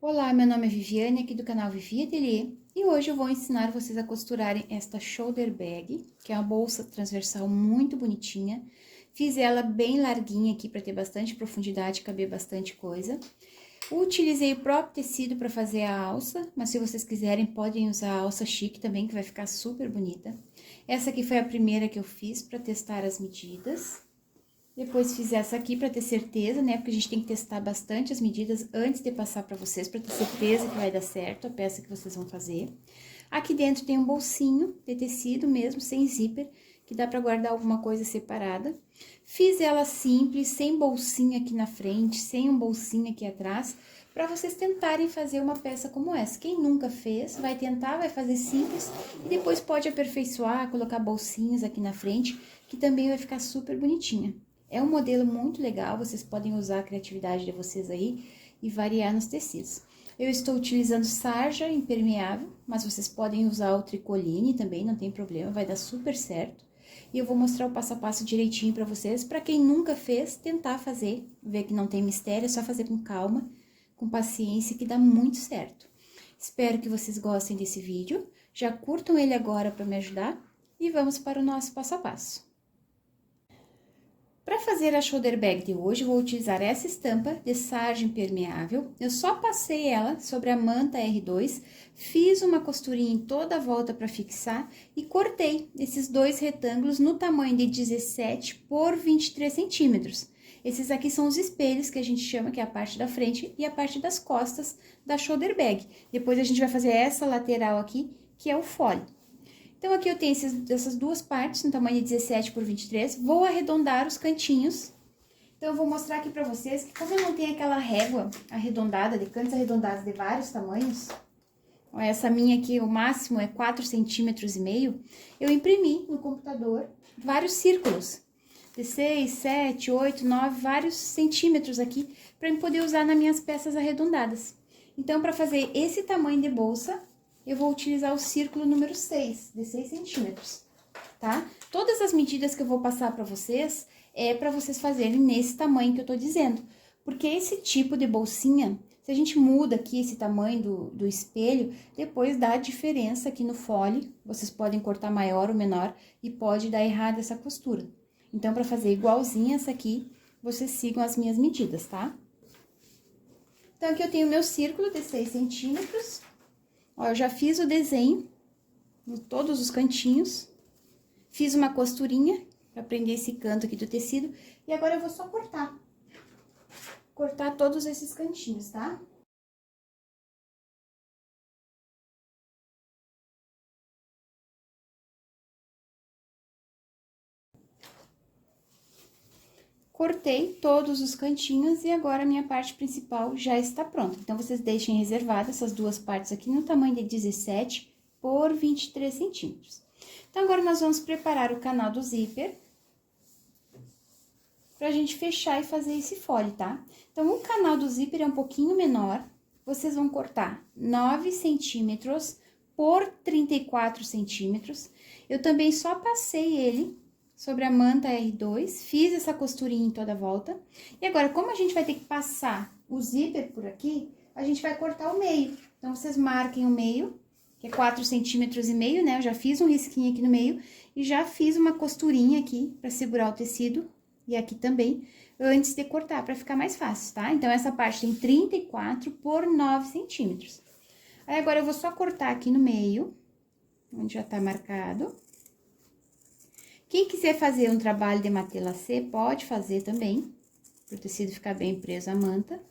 Olá, meu nome é Viviane, aqui do canal Vivi Ateliê, e hoje eu vou ensinar vocês a costurarem esta shoulder bag, que é uma bolsa transversal muito bonitinha. Fiz ela bem larguinha aqui para ter bastante profundidade e caber bastante coisa. Utilizei o próprio tecido para fazer a alça, mas se vocês quiserem podem usar a alça chique também, que vai ficar super bonita. Essa aqui foi a primeira que eu fiz para testar as medidas. Depois fiz essa aqui para ter certeza, né? Porque a gente tem que testar bastante as medidas antes de passar para vocês, para ter certeza que vai dar certo a peça que vocês vão fazer. Aqui dentro tem um bolsinho de tecido mesmo, sem zíper, que dá para guardar alguma coisa separada. Fiz ela simples, sem bolsinho aqui na frente, sem um bolsinho aqui atrás, para vocês tentarem fazer uma peça como essa. Quem nunca fez, vai tentar, vai fazer simples e depois pode aperfeiçoar, colocar bolsinhos aqui na frente, que também vai ficar super bonitinha. É um modelo muito legal, vocês podem usar a criatividade de vocês aí e variar nos tecidos. Eu estou utilizando sarja impermeável, mas vocês podem usar o tricoline também, não tem problema, vai dar super certo. E eu vou mostrar o passo a passo direitinho para vocês, para quem nunca fez, tentar fazer, ver que não tem mistério, é só fazer com calma, com paciência, que dá muito certo. Espero que vocês gostem desse vídeo, já curtam ele agora para me ajudar e vamos para o nosso passo a passo. Para fazer a shoulder bag de hoje, eu vou utilizar essa estampa de sarja impermeável. Eu só passei ela sobre a manta R2, fiz uma costurinha em toda a volta para fixar e cortei esses dois retângulos no tamanho de 17 por 23 centímetros. Esses aqui são os espelhos que a gente chama, que é a parte da frente e a parte das costas da shoulder bag. Depois a gente vai fazer essa lateral aqui, que é o fole. Então, aqui eu tenho essas duas partes, no tamanho de 17 por 23, vou arredondar os cantinhos. Então, eu vou mostrar aqui pra vocês que como eu não tenho aquela régua arredondada, de cantos arredondados de vários tamanhos, essa minha aqui, o máximo é 4,5 centímetros, eu imprimi no computador vários círculos, de 6, 7, 8, 9, vários centímetros aqui, pra eu poder usar nas minhas peças arredondadas. Então, pra fazer esse tamanho de bolsa, eu vou utilizar o círculo número 6, de 6 centímetros, tá? Todas as medidas que eu vou passar pra vocês, é pra vocês fazerem nesse tamanho que eu tô dizendo. Porque esse tipo de bolsinha, se a gente muda aqui esse tamanho do espelho, depois dá diferença aqui no fole, vocês podem cortar maior ou menor, e pode dar errado essa costura. Então, pra fazer igualzinha essa aqui, vocês sigam as minhas medidas, tá? Então, aqui eu tenho o meu círculo de 6 centímetros. Ó, eu já fiz o desenho em todos os cantinhos, fiz uma costurinha para prender esse canto aqui do tecido, e agora eu vou só cortar todos esses cantinhos, tá? Cortei todos os cantinhos e agora a minha parte principal já está pronta. Então, vocês deixem reservadas essas duas partes aqui no tamanho de 17 por 23 centímetros. Então, agora nós vamos preparar o canal do zíper pra gente fechar e fazer esse fole, tá? Então, o canal do zíper é um pouquinho menor, vocês vão cortar 9 centímetros por 34 centímetros. Eu também só passei ele sobre a manta R2, fiz essa costurinha em toda a volta. E agora, como a gente vai ter que passar o zíper por aqui, a gente vai cortar o meio. Então, vocês marquem o meio, que é 4,5 centímetros, né? Eu já fiz um risquinho aqui no meio e já fiz uma costurinha aqui para segurar o tecido, e aqui também, antes de cortar, para ficar mais fácil, tá? Então, essa parte tem 34 por 9 centímetros. Aí, agora, eu vou só cortar aqui no meio, onde já tá marcado. Quem quiser fazer um trabalho de matelassé, pode fazer também, para o tecido ficar bem preso à manta.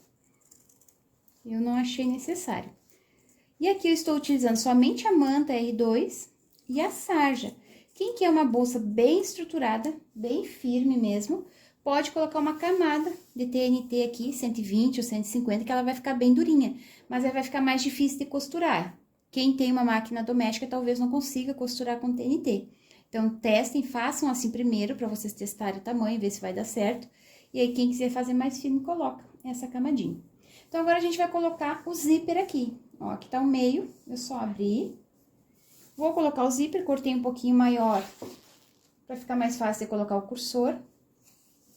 Eu não achei necessário. E aqui eu estou utilizando somente a manta R2 e a sarja. Quem quer uma bolsa bem estruturada, bem firme mesmo, pode colocar uma camada de TNT aqui, 120 ou 150, que ela vai ficar bem durinha, mas aí vai ficar mais difícil de costurar. Quem tem uma máquina doméstica talvez não consiga costurar com TNT. Então, testem, façam assim primeiro, para vocês testarem o tamanho, ver se vai dar certo. E aí, quem quiser fazer mais firme, coloca essa camadinha. Então, agora a gente vai colocar o zíper aqui. Ó, aqui tá o meio, eu só abri. Vou colocar o zíper, cortei um pouquinho maior, para ficar mais fácil de colocar o cursor.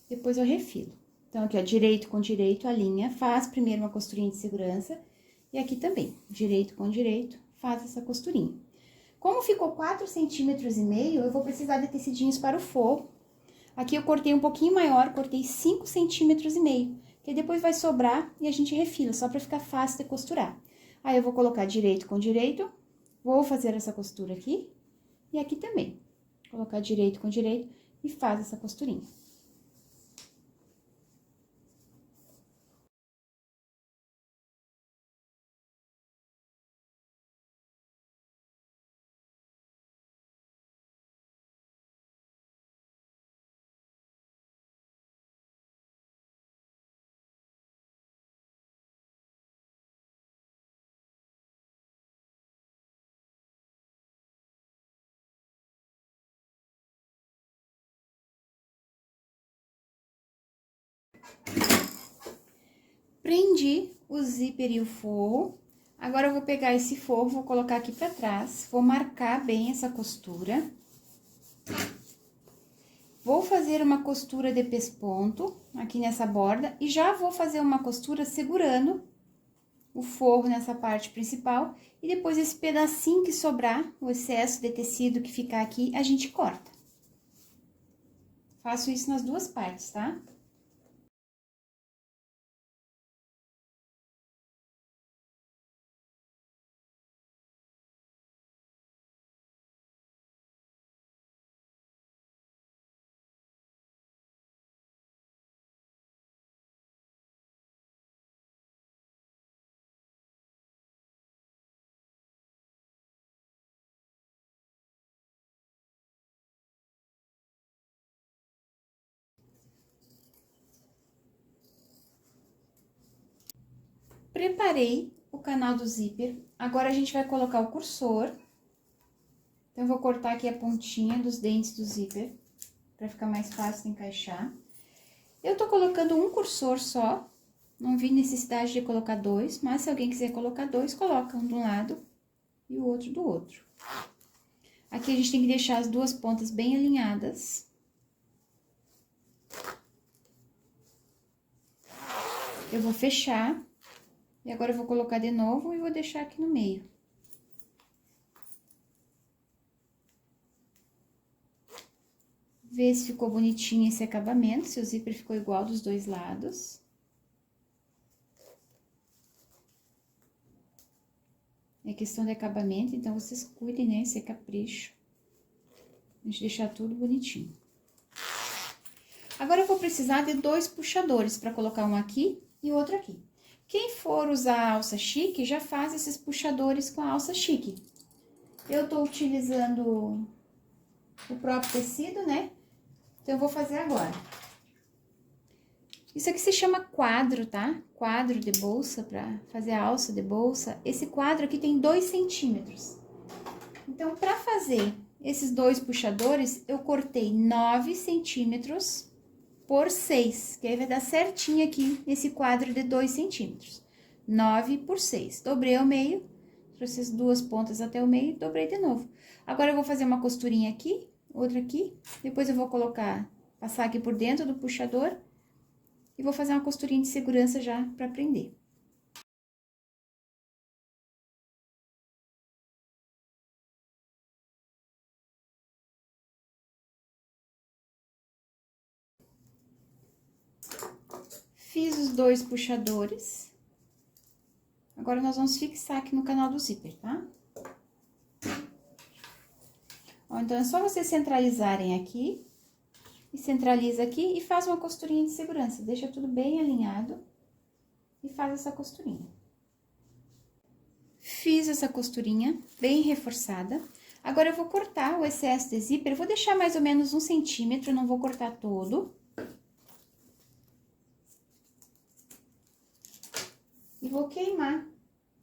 Depois eu refilo. Então, aqui, ó, direito com direito, a linha. Faz primeiro uma costurinha de segurança. E aqui também, direito com direito, faz essa costurinha. Como ficou 4,5 centímetros, eu vou precisar de tecidinhos para o forro. Aqui eu cortei um pouquinho maior, cortei 5,5 centímetros, que depois vai sobrar e a gente refila, só para ficar fácil de costurar. Aí eu vou colocar direito com direito, vou fazer essa costura aqui e aqui também. Colocar direito com direito e faz essa costurinha. Prendi o zíper e o forro. Agora, eu vou pegar esse forro, vou colocar aqui pra trás, vou marcar bem essa costura. Vou fazer uma costura de pesponto aqui nessa borda e já vou fazer uma costura segurando o forro nessa parte principal. E depois, esse pedacinho que sobrar, o excesso de tecido que ficar aqui, a gente corta. Faço isso nas duas partes, tá? Preparei o canal do zíper, agora a gente vai colocar o cursor. Então, eu vou cortar aqui a pontinha dos dentes do zíper, pra ficar mais fácil de encaixar. Eu tô colocando um cursor só, não vi necessidade de colocar dois, mas se alguém quiser colocar dois, coloca um de um lado e o outro do outro. Aqui a gente tem que deixar as duas pontas bem alinhadas. Eu vou fechar. E agora, eu vou colocar de novo e vou deixar aqui no meio. Vê se ficou bonitinho esse acabamento, se o zíper ficou igual dos dois lados. É questão de acabamento, então vocês cuidem, né? Esse é capricho. A gente deixar tudo bonitinho. Agora, eu vou precisar de 2 puxadores para colocar um aqui e outro aqui. Quem for usar a alça chique, já faz esses puxadores com a alça chique. Eu tô utilizando o próprio tecido, né? Então, eu vou fazer agora. Isso aqui se chama quadro, tá? Quadro de bolsa, pra fazer a alça de bolsa. Esse quadro aqui tem 2 centímetros. Então, pra fazer esses 2 puxadores, eu cortei 9 centímetros por 6, que aí vai dar certinho aqui nesse quadro de 2 centímetros. 9 por 6. Dobrei ao meio, trouxe as duas pontas até o meio e dobrei de novo. Agora, eu vou fazer uma costurinha aqui, outra aqui, depois eu vou passar aqui por dentro do puxador e vou fazer uma costurinha de segurança já pra prender. Fiz os 2 puxadores. Agora, nós vamos fixar aqui no canal do zíper, tá? Ó, então, é só vocês centralizarem aqui. E centraliza aqui e faz uma costurinha de segurança. Deixa tudo bem alinhado. E faz essa costurinha. Fiz essa costurinha bem reforçada. Agora, eu vou cortar o excesso de zíper. Eu vou deixar mais ou menos 1 centímetro, não vou cortar todo. E vou queimar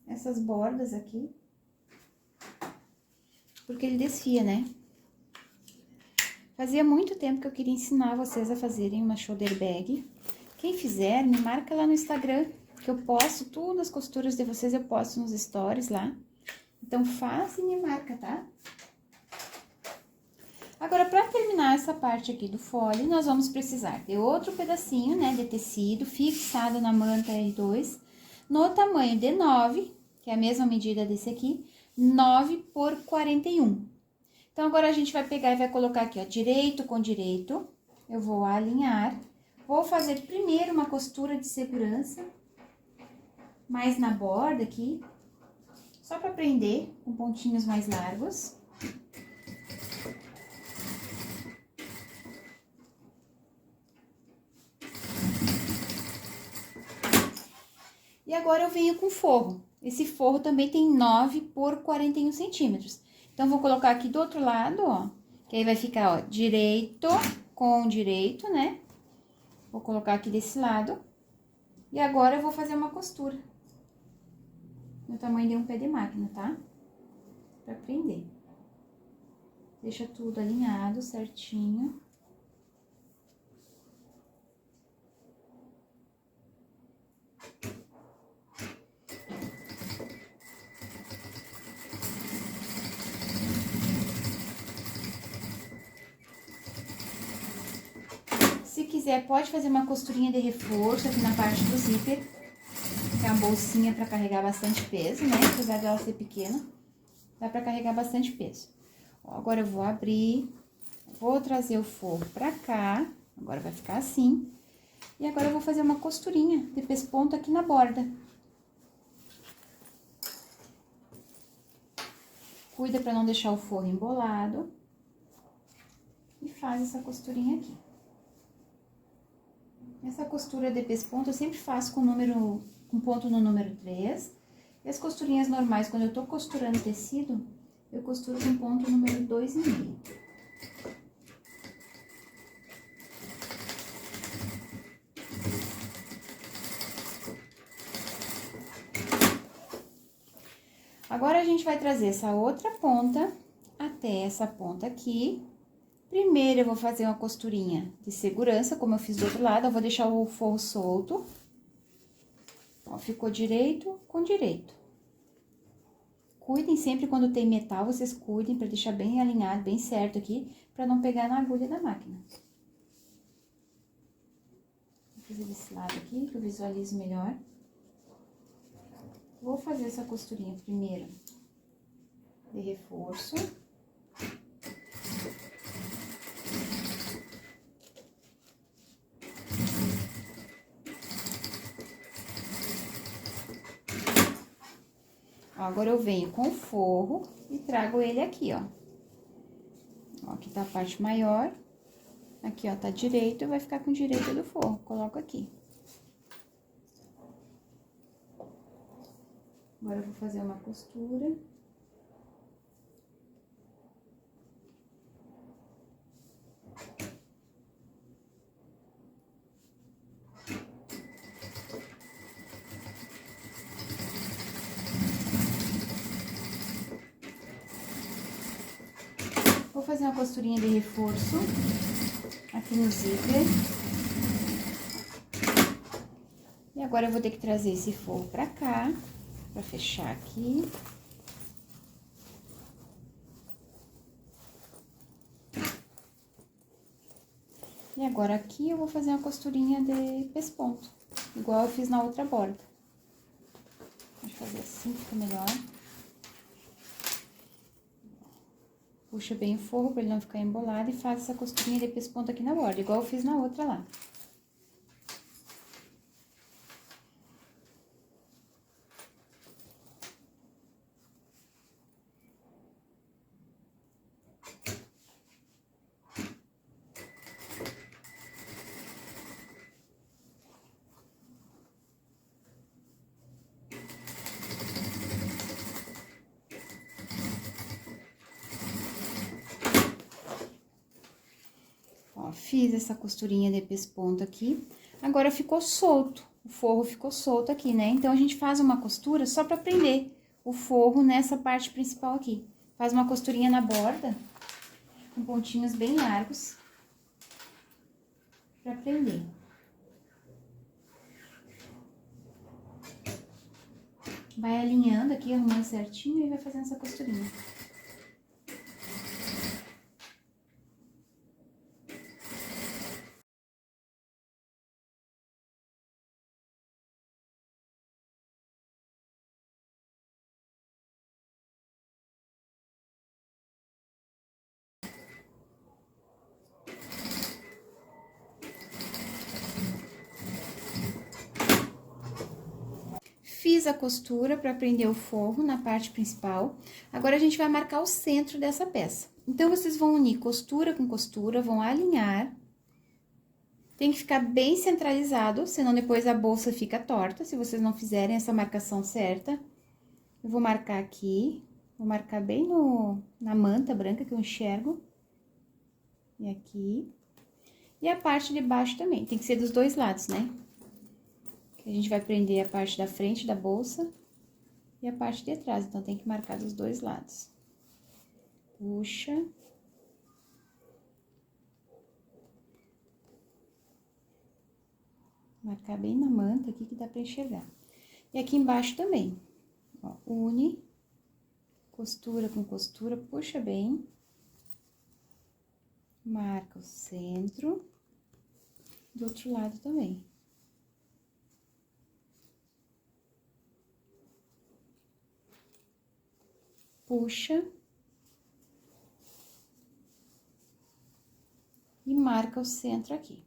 essas bordas aqui. Porque ele desfia, né? Fazia muito tempo que eu queria ensinar vocês a fazerem uma shoulder bag. Quem fizer, me marca lá no Instagram, que eu posto tudo, as costuras de vocês eu posto nos stories lá. Então, faz e me marca, tá? Agora, pra terminar essa parte aqui do fole, nós vamos precisar de outro pedacinho, né, de tecido fixado na manta R2, no tamanho de 9, que é a mesma medida desse aqui, 9 por 41. Então, agora a gente vai pegar e vai colocar aqui, ó, direito com direito. Eu vou alinhar. Vou fazer primeiro uma costura de segurança, mais na borda aqui, só para prender, com pontinhos mais largos. E agora eu venho com forro. Esse forro também tem 9 por 41 centímetros. Então, vou colocar aqui do outro lado, ó, que aí vai ficar, ó, direito com direito, né? Vou colocar aqui desse lado. E agora eu vou fazer uma costura. No tamanho de um pé de máquina, tá? Pra prender. Deixa tudo alinhado, certinho. Se quiser, pode fazer uma costurinha de reforço aqui na parte do zíper, que é uma bolsinha para carregar bastante peso, né? Apesar dela ser pequena, dá para carregar bastante peso. Ó, agora eu vou abrir, vou trazer o forro pra cá, agora vai ficar assim. E agora eu vou fazer uma costurinha de pesponto aqui na borda. Cuida para não deixar o forro embolado. E faz essa costurinha aqui. Essa costura de pesponto eu sempre faço com ponto no número 3. E as costurinhas normais, quando eu tô costurando tecido, eu costuro com ponto número 2,5. Agora, a gente vai trazer essa outra ponta até essa ponta aqui. Primeiro, eu vou fazer uma costurinha de segurança, como eu fiz do outro lado, eu vou deixar o forro solto. Ó, ficou direito com direito. Cuidem sempre quando tem metal, vocês cuidem pra deixar bem alinhado, bem certo aqui, pra não pegar na agulha da máquina. Vou fazer desse lado aqui, que eu visualizo melhor. Vou fazer essa costurinha primeiro de reforço. Ó, agora eu venho com o forro e trago ele aqui, ó. Ó, aqui tá a parte maior. Aqui, ó, tá direito, vai ficar com direito do forro. Coloco aqui. Agora, eu vou fazer uma costura. Vou fazer uma costurinha de reforço aqui no zíper. E agora, eu vou ter que trazer esse forro pra cá, pra fechar aqui. E agora, aqui, eu vou fazer uma costurinha de pesponto, igual eu fiz na outra borda. Deixa eu fazer assim, fica melhor. Puxa bem o forro pra ele não ficar embolado e faz essa costurinha de pesponto aqui na borda, igual eu fiz na outra lá. Ó, fiz essa costurinha de pesponto aqui. Agora, ficou solto, o forro ficou solto aqui, né? Então, a gente faz uma costura só pra prender o forro nessa parte principal aqui. Faz uma costurinha na borda, com pontinhos bem largos, pra prender. Vai alinhando aqui, arrumando certinho e vai fazendo essa costurinha. Fiz a costura para prender o forro na parte principal. Agora, a gente vai marcar o centro dessa peça. Então, vocês vão unir costura com costura, vão alinhar. Tem que ficar bem centralizado, senão depois a bolsa fica torta, se vocês não fizerem essa marcação certa. Eu vou marcar aqui, vou marcar bem na manta branca que eu enxergo. E aqui. E a parte de baixo também, tem que ser dos dois lados, né? A gente vai prender a parte da frente da bolsa e a parte de trás, então tem que marcar dos dois lados. Puxa. Marcar bem na manta aqui que dá pra enxergar. E aqui embaixo também, ó, une, costura com costura, puxa bem. Marca o centro, do outro lado também. Puxa. E marca o centro aqui.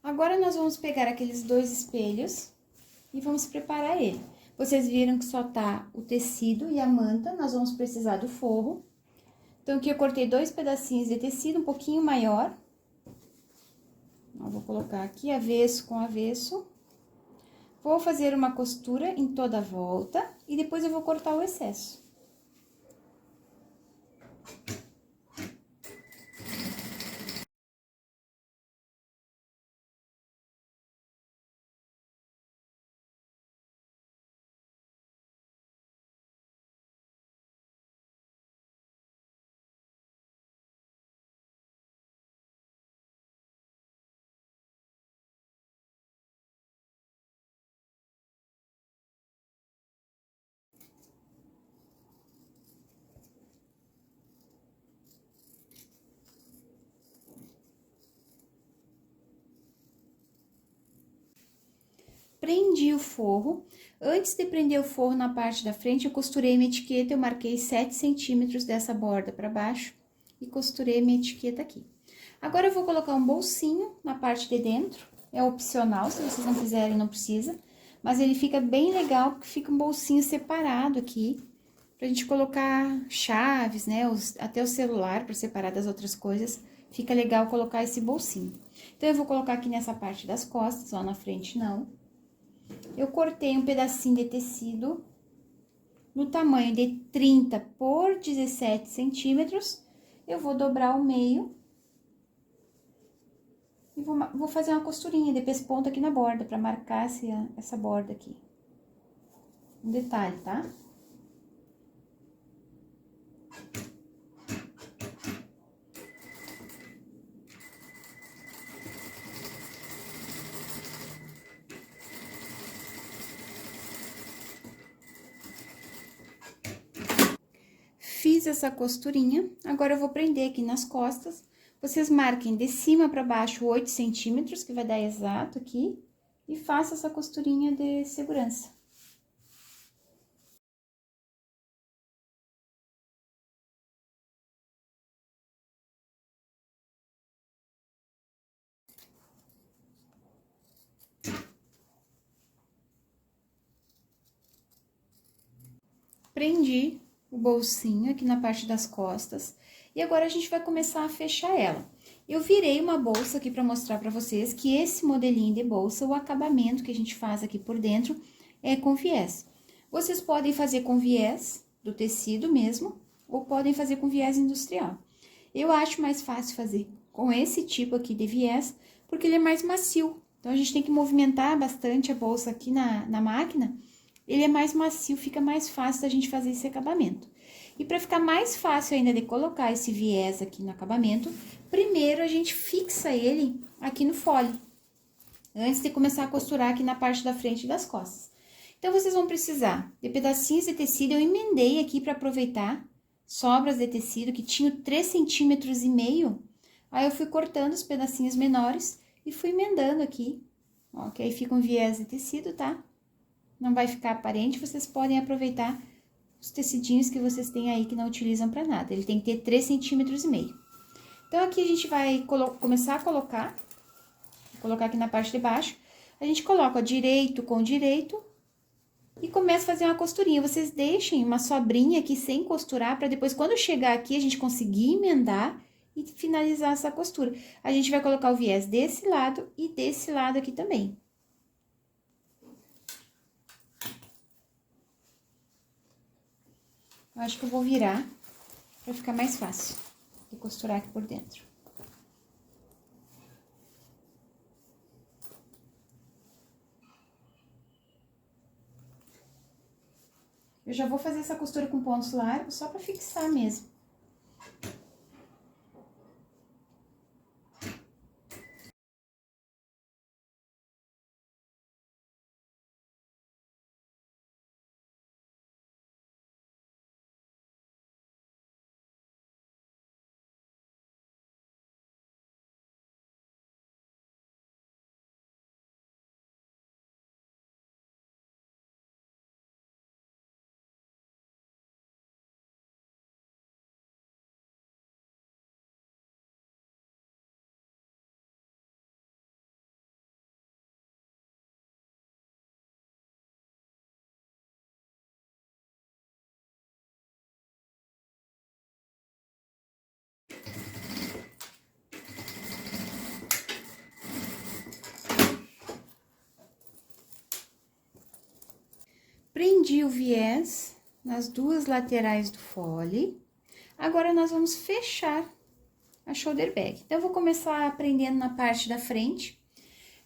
Agora, nós vamos pegar aqueles dois espelhos e vamos preparar ele. Vocês viram que só tá o tecido e a manta, nós vamos precisar do forro. Então, aqui eu cortei 2 pedacinhos de tecido um pouquinho maior. Eu vou colocar aqui avesso com avesso. Vou fazer uma costura em toda a volta e depois eu vou cortar o excesso. Prendi o forro. Antes de prender o forro na parte da frente, eu costurei minha etiqueta, eu marquei 7 centímetros dessa borda para baixo e costurei minha etiqueta aqui. Agora, eu vou colocar um bolsinho na parte de dentro, é opcional, se vocês não quiserem, não precisa, mas ele fica bem legal, porque fica um bolsinho separado aqui, pra gente colocar chaves, né, até o celular, para separar das outras coisas, fica legal colocar esse bolsinho. Então, eu vou colocar aqui nessa parte das costas, ó, na frente não. Eu cortei um pedacinho de tecido no tamanho de 30 por 17 centímetros. Eu vou dobrar o meio e vou fazer uma costurinha de pesponto aqui na borda, para marcar essa borda aqui. Um detalhe, tá? Fiz essa costurinha, agora eu vou prender aqui nas costas. Vocês marquem de cima para baixo 8 centímetros, que vai dar exato aqui, e faça essa costurinha de segurança. Prendi o bolsinho aqui na parte das costas, e agora a gente vai começar a fechar ela. Eu virei uma bolsa aqui para mostrar para vocês que esse modelinho de bolsa, o acabamento que a gente faz aqui por dentro é com viés. Vocês podem fazer com viés do tecido mesmo, ou podem fazer com viés industrial. Eu acho mais fácil fazer com esse tipo aqui de viés, porque ele é mais macio. Então, a gente tem que movimentar bastante a bolsa aqui na máquina. Ele é mais macio, fica mais fácil da gente fazer esse acabamento. E para ficar mais fácil ainda de colocar esse viés aqui no acabamento, primeiro a gente fixa ele aqui no fole, antes de começar a costurar aqui na parte da frente e das costas. Então, vocês vão precisar de pedacinhos de tecido, eu emendei aqui para aproveitar sobras de tecido, que tinha 3,5 centímetros. Aí, eu fui cortando os pedacinhos menores e fui emendando aqui, ó, que aí fica um viés de tecido, tá? Não vai ficar aparente, vocês podem aproveitar os tecidinhos que vocês têm aí que não utilizam para nada. Ele tem que ter 3,5 centímetros. Então, aqui a gente vai começar a colocar aqui na parte de baixo. A gente coloca, ó, direito com direito e começa a fazer uma costurinha. Vocês deixem uma sobrinha aqui sem costurar, para depois, quando chegar aqui, a gente conseguir emendar e finalizar essa costura. A gente vai colocar o viés desse lado e desse lado aqui também. Eu acho que eu vou virar para ficar mais fácil de costurar aqui por dentro. Eu já vou fazer essa costura com pontos largos só para fixar mesmo. Prendi o viés nas duas laterais do fole. Agora, nós vamos fechar a shoulder bag. Então, eu vou começar aprendendo na parte da frente.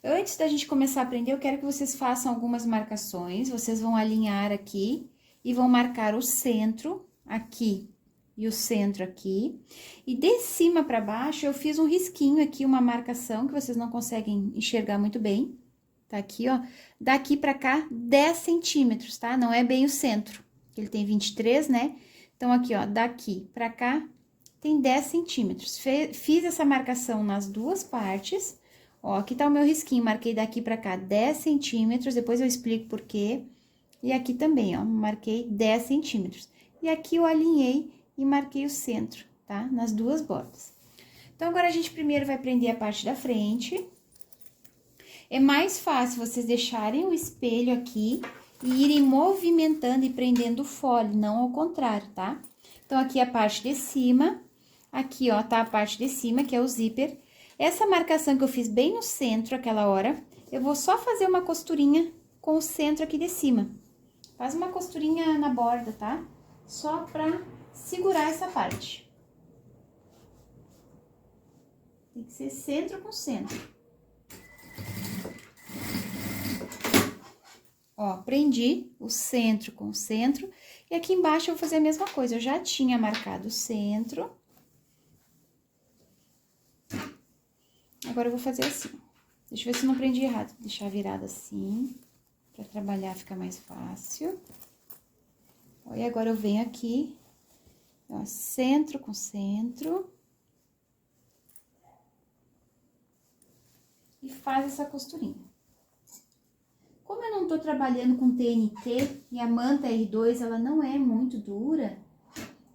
Antes da gente começar a aprender, eu quero que vocês façam algumas marcações. Vocês vão alinhar aqui e vão marcar o centro aqui e o centro aqui. E de cima para baixo, eu fiz um risquinho aqui, uma marcação que vocês não conseguem enxergar muito bem. Tá aqui, ó, daqui pra cá, 10 centímetros, tá? Não é bem o centro, ele tem 23, né? Então, aqui, ó, daqui pra cá, tem 10 centímetros. Fiz essa marcação nas duas partes, ó, aqui tá o meu risquinho, marquei daqui pra cá 10 centímetros, depois eu explico por quê. E aqui também, ó, marquei 10 centímetros. E aqui eu alinhei e marquei o centro, tá? Nas duas bordas. Então, agora a gente primeiro vai prender a parte da frente. É mais fácil vocês deixarem o espelho aqui e irem movimentando e prendendo o fole, não ao contrário, tá? Então, aqui a parte de cima, aqui, ó, tá a parte de cima, que é o zíper. Essa marcação que eu fiz bem no centro, aquela hora, eu vou só fazer uma costurinha com o centro aqui de cima. Faz uma costurinha na borda, tá? Só pra segurar essa parte. Tem que ser centro com centro. Ó, prendi o centro com o centro, e aqui embaixo eu vou fazer a mesma coisa, eu já tinha marcado o centro. Agora, eu vou fazer assim, deixa eu ver se eu não prendi errado, vou deixar virado assim, pra trabalhar fica mais fácil. Ó, e agora eu venho aqui, ó, centro com centro. E faz essa costurinha. Como eu não tô trabalhando com TNT e a manta R2, ela não é muito dura,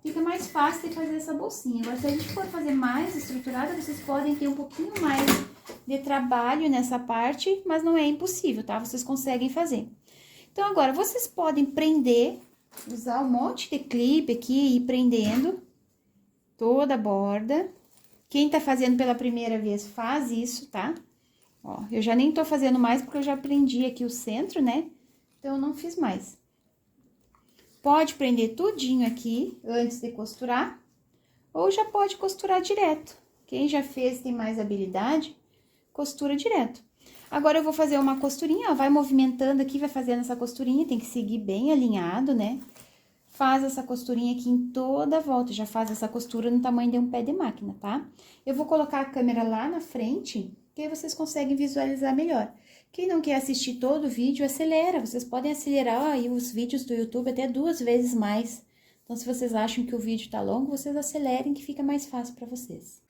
fica mais fácil de fazer essa bolsinha. Agora, se a gente for fazer mais estruturada, vocês podem ter um pouquinho mais de trabalho nessa parte, mas não é impossível, tá? Vocês conseguem fazer. Então, agora, vocês podem prender, usar um monte de clipe aqui e ir prendendo toda a borda. Quem tá fazendo pela primeira vez, faz isso, tá? Ó, eu já nem tô fazendo mais porque eu já prendi aqui o centro, né? Então, eu não fiz mais. Pode prender tudinho aqui antes de costurar, ou já pode costurar direto. Quem já fez, tem mais habilidade, costura direto. Agora, eu vou fazer uma costurinha, ó, vai movimentando aqui, vai fazendo essa costurinha, tem que seguir bem alinhado, né? Faz essa costurinha aqui em toda a volta, já faz essa costura no tamanho de um pé de máquina, tá? Eu vou colocar a câmera lá na frente, que aí vocês conseguem visualizar melhor. Quem não quer assistir todo o vídeo, acelera. Vocês podem acelerar aí os vídeos do YouTube até 2 vezes mais. Então, se vocês acham que o vídeo tá longo, vocês acelerem que fica mais fácil para vocês.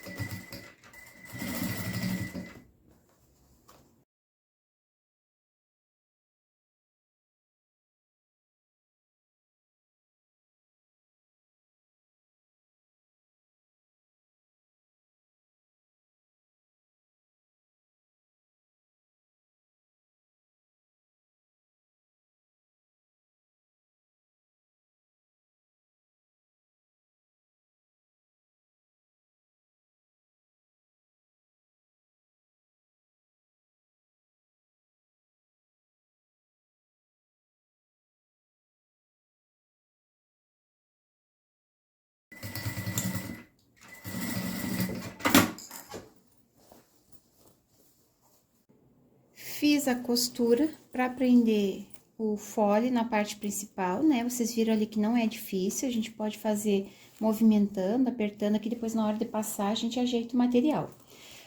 Fiz a costura para prender o fole na parte principal, né? Vocês viram ali que não é difícil, a gente pode fazer movimentando, apertando aqui, depois na hora de passar a gente ajeita o material.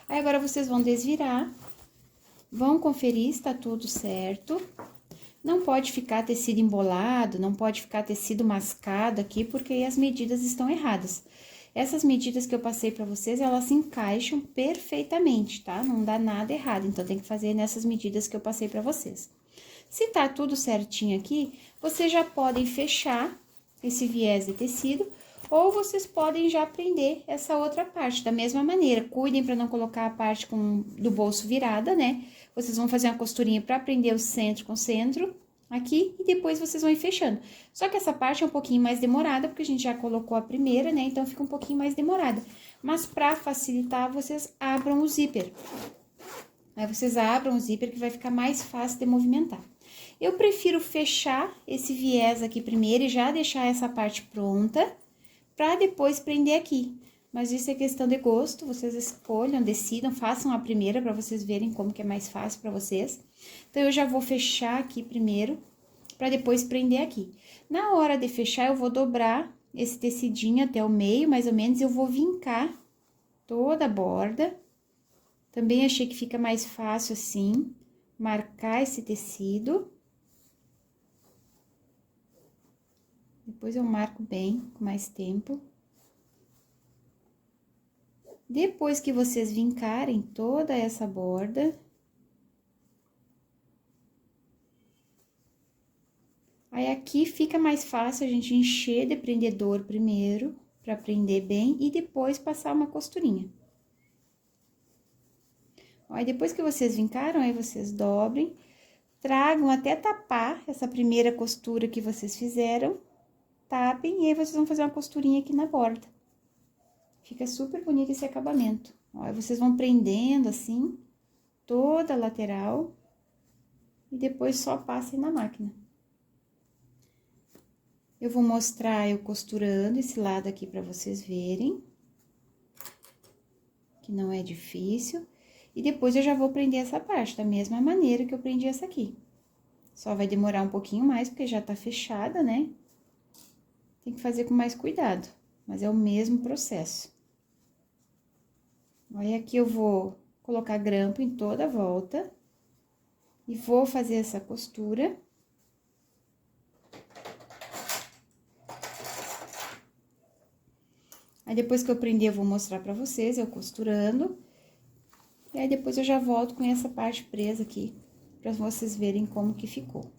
Aí agora vocês vão desvirar, vão conferir se tá tudo certo. Não pode ficar tecido embolado, não pode ficar tecido mascado aqui, porque aí as medidas estão erradas. Essas medidas que eu passei pra vocês, elas se encaixam perfeitamente, tá? Não dá nada errado, então tem que fazer nessas medidas que eu passei pra vocês. Se tá tudo certinho aqui, vocês já podem fechar esse viés de tecido, ou vocês podem já prender essa outra parte da mesma maneira. Cuidem para não colocar a parte do bolso virada, né? Vocês vão fazer uma costurinha para prender o centro com centro aqui e depois vocês vão ir fechando. Só que essa parte é um pouquinho mais demorada, porque a gente já colocou a primeira, né? Então, fica um pouquinho mais demorada. Mas para facilitar, vocês abram o zíper. Aí, vocês abram o zíper que vai ficar mais fácil de movimentar. Eu prefiro fechar esse viés aqui primeiro e já deixar essa parte pronta, para depois prender aqui. Mas isso é questão de gosto, vocês escolham, decidam, façam a primeira para vocês verem como que é mais fácil para vocês. Então, eu já vou fechar aqui primeiro, para depois prender aqui. Na hora de fechar, eu vou dobrar esse tecidinho até o meio, mais ou menos, eu vou vincar toda a borda. Também achei que fica mais fácil assim, marcar esse tecido. Depois eu marco bem, com mais tempo. Depois que vocês vincarem toda essa borda, aí aqui fica mais fácil a gente encher de prendedor primeiro, pra prender bem, e depois passar uma costurinha. Aí, depois que vocês vincaram, aí vocês dobrem, tragam até tapar essa primeira costura que vocês fizeram, tapem, e aí vocês vão fazer uma costurinha aqui na borda. Fica super bonito esse acabamento. Ó, aí vocês vão prendendo assim, toda a lateral, e depois só passem na máquina. Eu vou mostrar eu costurando esse lado aqui pra vocês verem, que não é difícil. E depois eu já vou prender essa parte, da mesma maneira que eu prendi essa aqui. Só vai demorar um pouquinho mais, porque já tá fechada, né? Tem que fazer com mais cuidado, mas é o mesmo processo. Aí, aqui eu vou colocar grampo em toda a volta. E vou fazer essa costura. Aí, depois que eu prender, eu vou mostrar pra vocês, eu costurando. E aí, depois eu já volto com essa parte presa aqui, pra vocês verem como que ficou.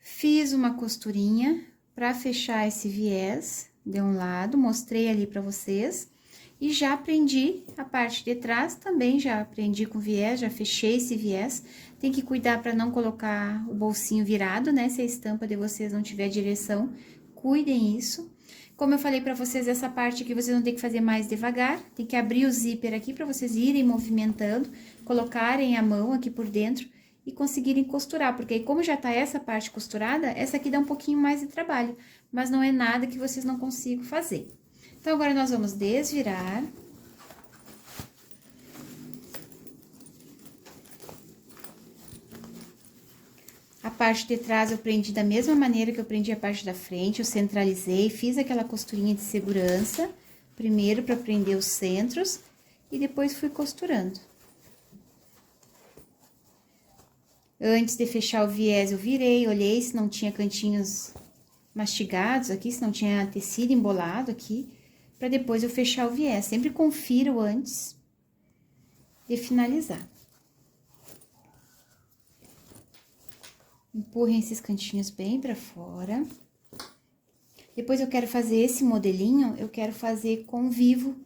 Fiz uma costurinha pra fechar esse viés de um lado, mostrei ali pra vocês. E já prendi a parte de trás, também já prendi com viés, já fechei esse viés. Tem que cuidar para não colocar o bolsinho virado, né? Se a estampa de vocês não tiver direção, cuidem isso. Como eu falei para vocês, essa parte aqui vocês vão ter que fazer mais devagar. Tem que abrir o zíper aqui para vocês irem movimentando, colocarem a mão aqui por dentro e conseguirem costurar. Porque aí, como já tá essa parte costurada, essa aqui dá um pouquinho mais de trabalho. Mas não é nada que vocês não consigam fazer. Então, agora, nós vamos desvirar. A parte de trás eu prendi da mesma maneira que eu prendi a parte da frente, eu centralizei, fiz aquela costurinha de segurança, primeiro para prender os centros, e depois fui costurando. Antes de fechar o viés, eu virei, olhei se não tinha cantinhos mastigados aqui, se não tinha tecido embolado aqui, para depois eu fechar o viés. Sempre confiro antes de finalizar. Empurrem esses cantinhos bem pra fora. Depois eu quero fazer esse modelinho, eu quero fazer com vivo,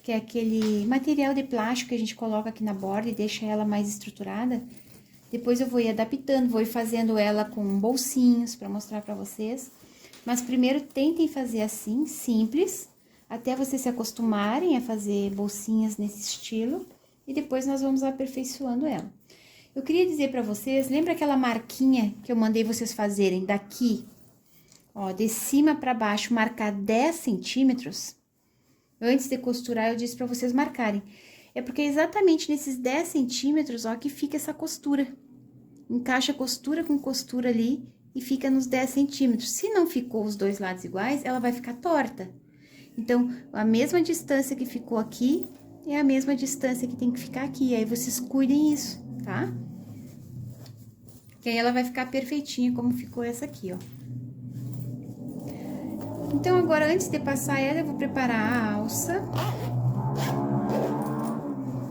que é aquele material de plástico que a gente coloca aqui na borda e deixa ela mais estruturada. Depois eu vou ir adaptando, vou ir fazendo ela com bolsinhos pra mostrar pra vocês. Mas primeiro tentem fazer assim, simples, até vocês se acostumarem a fazer bolsinhas nesse estilo. E depois nós vamos aperfeiçoando ela. Eu queria dizer pra vocês, lembra aquela marquinha que eu mandei vocês fazerem daqui? Ó, de cima pra baixo, marcar 10 centímetros? Antes de costurar, eu disse pra vocês marcarem. É porque é exatamente nesses 10 centímetros, ó, que fica essa costura. Encaixa costura com costura ali e fica nos 10 centímetros. Se não ficou os dois lados iguais, ela vai ficar torta. Então, a mesma distância que ficou aqui é a mesma distância que tem que ficar aqui. Aí, vocês cuidem isso, tá? Que aí ela vai ficar perfeitinha como ficou essa aqui, ó. Então, agora, antes de passar ela, eu vou preparar a alça.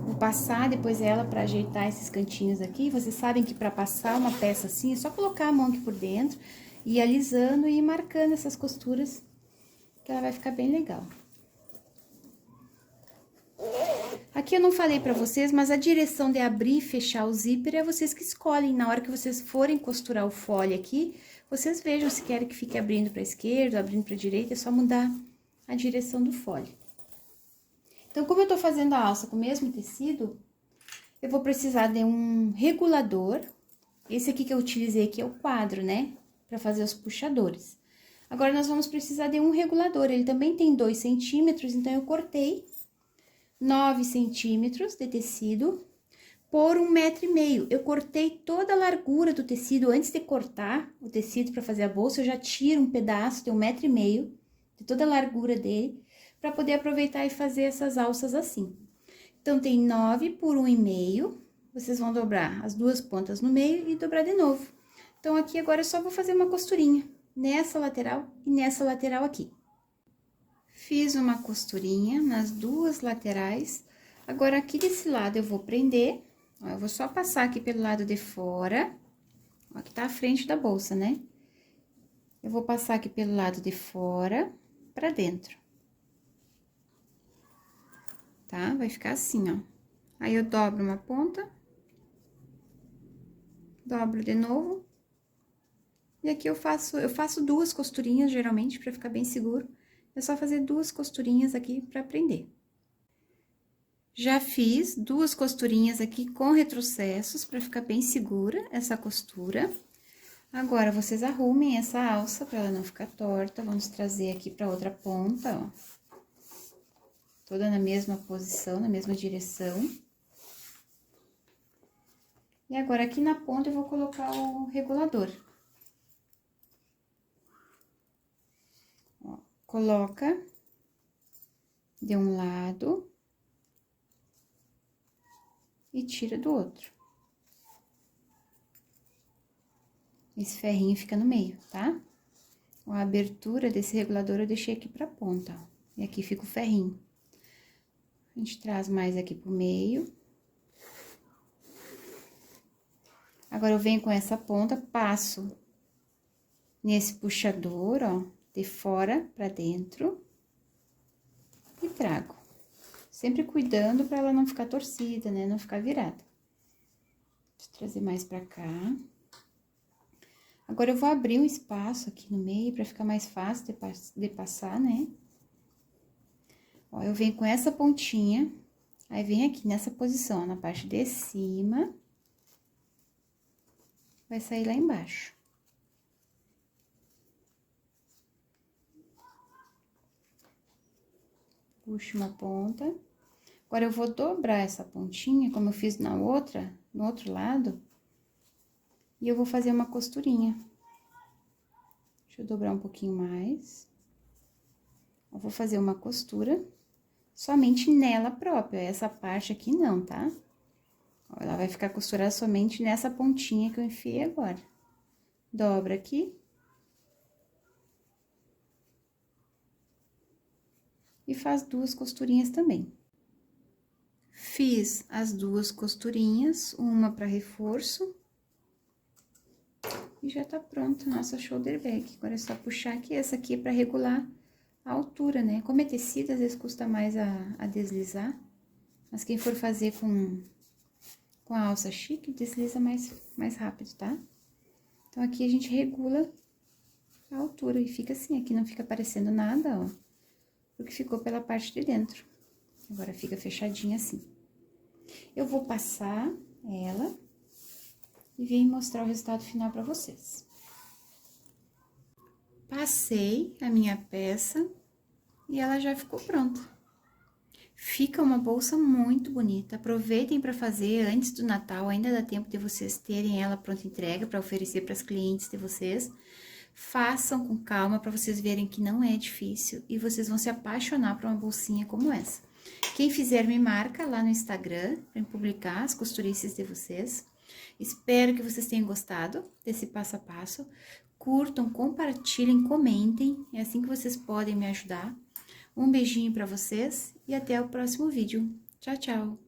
Vou passar depois ela pra ajeitar esses cantinhos aqui. Vocês sabem que pra passar uma peça assim, é só colocar a mão aqui por dentro, ir alisando e ir marcando essas costuras, que ela vai ficar bem legal. Aqui eu não falei pra vocês, mas a direção de abrir e fechar o zíper é vocês que escolhem. Na hora que vocês forem costurar o fole aqui, vocês vejam se querem que fique abrindo pra esquerda, abrindo pra direita, é só mudar a direção do fole. Então, como eu tô fazendo a alça com o mesmo tecido, eu vou precisar de um regulador. Esse aqui que eu utilizei aqui é o quadro, né? Pra fazer os puxadores. Agora, nós vamos precisar de um regulador. Ele também tem 2 centímetros, então eu cortei 9 centímetros de tecido por 1,5 m. Eu cortei toda a largura do tecido. Antes de cortar o tecido para fazer a bolsa, eu já tiro um pedaço de 1,5 m, de toda a largura dele, para poder aproveitar e fazer essas alças assim. Então, tem 9 por 1,5 m. Vocês vão dobrar as duas pontas no meio e dobrar de novo. Então, aqui agora eu só vou fazer uma costurinha nessa lateral e nessa lateral aqui. Fiz uma costurinha nas duas laterais. Agora, aqui desse lado eu vou prender, ó, eu vou só passar aqui pelo lado de fora, ó, que tá a frente da bolsa, né? Eu vou passar aqui pelo lado de fora pra dentro. Tá? Vai ficar assim, ó. Aí, eu dobro uma ponta, dobro de novo. E aqui eu faço duas costurinhas, geralmente, pra ficar bem seguro. É só fazer duas costurinhas aqui pra prender. Já fiz duas costurinhas aqui com retrocessos pra ficar bem segura essa costura. Agora, vocês arrumem essa alça pra ela não ficar torta. Vamos trazer aqui pra outra ponta, ó. Toda na mesma posição, na mesma direção. E agora, aqui na ponta, eu vou colocar o regulador. Ó, coloca de um lado e tira do outro. Esse ferrinho fica no meio, tá? A abertura desse regulador eu deixei aqui pra ponta, ó. E aqui fica o ferrinho. A gente traz mais aqui pro meio. Agora, eu venho com essa ponta, passo nesse puxador, ó, de fora pra dentro. E trago. Sempre cuidando pra ela não ficar torcida, né? Não ficar virada. Deixa eu trazer mais pra cá. Agora, eu vou abrir um espaço aqui no meio pra ficar mais fácil de passar, né? Ó, eu venho com essa pontinha, aí vem aqui nessa posição, ó, na parte de cima. Vai sair lá embaixo. Puxo uma ponta. Agora, eu vou dobrar essa pontinha, como eu fiz no outro lado. E eu vou fazer uma costurinha. Deixa eu dobrar um pouquinho mais. Eu vou fazer uma costura somente nela própria, essa parte aqui não, tá? Ó, ela vai ficar costurada somente nessa pontinha que eu enfiei agora. Dobra aqui. e faz 2 costurinhas também. Fiz as 2 costurinhas, uma para reforço. E já tá pronta a nossa shoulder bag. Agora é só puxar aqui, essa aqui é para regular a altura, né? Como é tecido, às vezes custa mais a deslizar. Mas quem for fazer com a alça chique, desliza mais rápido, tá? Então, aqui a gente regula a altura e fica assim, aqui não fica aparecendo nada, ó. Porque ficou pela parte de dentro. Agora, fica fechadinha assim. Eu vou passar ela e vim mostrar o resultado final pra vocês. Passei a minha peça e ela já ficou pronta. Fica uma bolsa muito bonita. Aproveitem para fazer antes do Natal, ainda dá tempo de vocês terem ela pronta entrega para oferecer para as clientes de vocês. Façam com calma para vocês verem que não é difícil e vocês vão se apaixonar por uma bolsinha como essa. Quem fizer me marca lá no Instagram para publicar as costurices de vocês. Espero que vocês tenham gostado desse passo a passo. Curtam, compartilhem, comentem, é assim que vocês podem me ajudar. Um beijinho para vocês e até o próximo vídeo. Tchau, tchau!